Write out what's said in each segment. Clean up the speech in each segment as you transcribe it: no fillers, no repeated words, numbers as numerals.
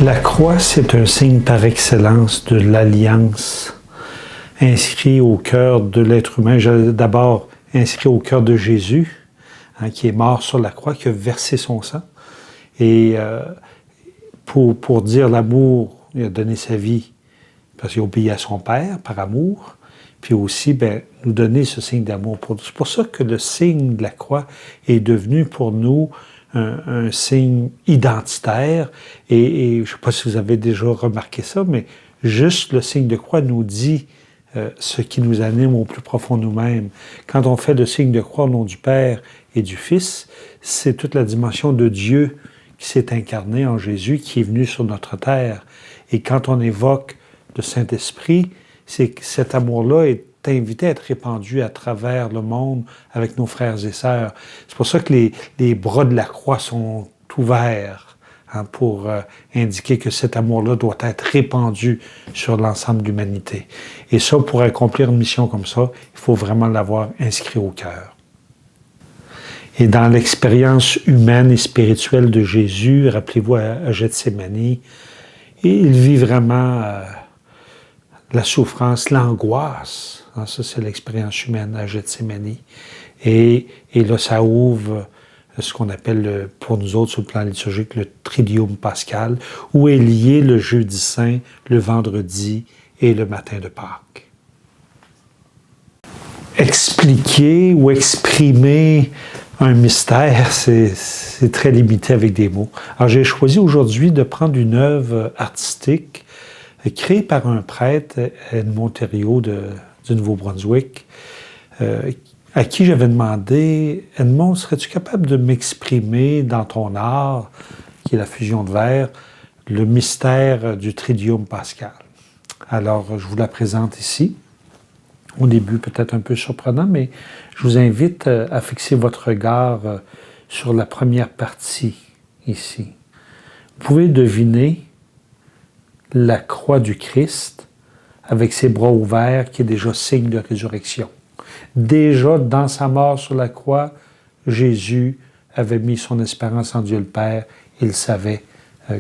La croix, c'est un signe par excellence de l'alliance inscrit au cœur de l'être humain, d'abord inscrit au cœur de Jésus, qui est mort sur la croix, qui a versé son sang. Et pour dire l'amour, il a donné sa vie parce qu'il a obéi à son Père par amour, puis aussi nous donner ce signe d'amour pour nous. C'est pour ça que le signe de la croix est devenu pour nous un signe identitaire. Et je ne sais pas si vous avez déjà remarqué ça, mais juste le signe de croix nous dit ce qui nous anime au plus profond de nous-mêmes. Quand on fait le signe de croix au nom du Père et du Fils, c'est toute la dimension de Dieu qui s'est incarné en Jésus, qui est venu sur notre terre. Et quand on évoque le Saint-Esprit, c'est que cet amour-là est invité à être répandu à travers le monde avec nos frères et sœurs. C'est pour ça que les bras de la croix sont ouverts pour indiquer que cet amour-là doit être répandu sur l'ensemble de l'humanité. Et ça, pour accomplir une mission comme ça, il faut vraiment l'avoir inscrit au cœur. Et dans l'expérience humaine et spirituelle de Jésus, rappelez-vous à Gethsémani, il vit vraiment la souffrance, l'angoisse. Ça, c'est l'expérience humaine à Gethsémani. Et là, ça ouvre ce qu'on appelle, pour nous autres, sur le plan liturgique, le Triduum pascal, où est lié le jeudi saint, le vendredi et le matin de Pâques. Expliquer ou exprimer un mystère, c'est très limité avec des mots. Alors, j'ai choisi aujourd'hui de prendre une œuvre artistique créée par un prêtre, Edmond Thériault du Nouveau-Brunswick, à qui j'avais demandé, Edmond, serais-tu capable de m'exprimer dans ton art, qui est la fusion de verre, le mystère du Triduum pascal? Alors, je vous la présente ici. Au début, peut-être un peu surprenant, mais je vous invite à fixer votre regard sur la première partie, ici. Vous pouvez deviner la croix du Christ avec ses bras ouverts, qui est déjà signe de résurrection. Déjà, dans sa mort sur la croix, Jésus avait mis son espérance en Dieu le Père. Il savait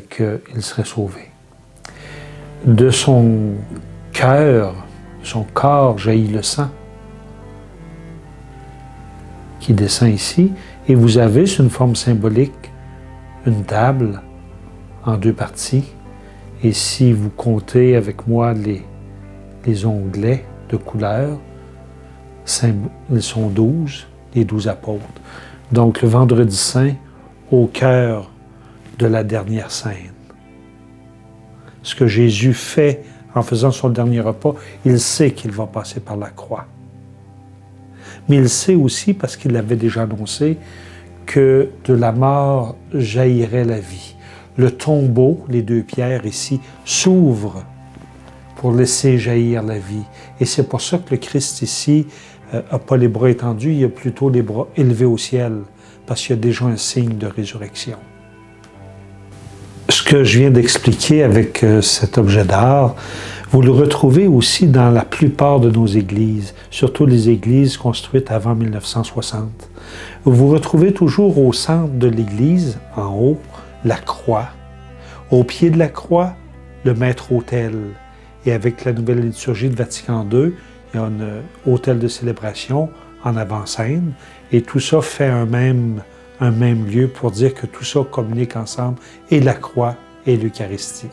qu'il serait sauvé. De son cœur, son corps jaillit le sang qui descend ici. Et vous avez, sur une forme symbolique, une table en deux parties. Et si vous comptez avec moi les onglets de couleur, ils sont 12, les 12 apôtres. Donc le vendredi saint, au cœur de la dernière scène. Ce que Jésus fait en faisant son dernier repas, il sait qu'il va passer par la croix. Mais il sait aussi, parce qu'il l'avait déjà annoncé, que de la mort jaillirait la vie. Le tombeau, les deux pierres ici, s'ouvrent pour laisser jaillir la vie. Et c'est pour ça que le Christ ici n'a pas les bras étendus, il a plutôt les bras élevés au ciel, parce qu'il y a déjà un signe de résurrection. Ce que je viens d'expliquer avec cet objet d'art, vous le retrouvez aussi dans la plupart de nos églises, surtout les églises construites avant 1960. Vous retrouvez toujours au centre de l'église, en haut, la croix. Au pied de la croix, le maître-autel. Et avec la nouvelle liturgie de Vatican II, il y a un autel de célébration en avant-scène. Et tout ça fait un même lieu pour dire que tout ça communique ensemble, et la croix et l'Eucharistie.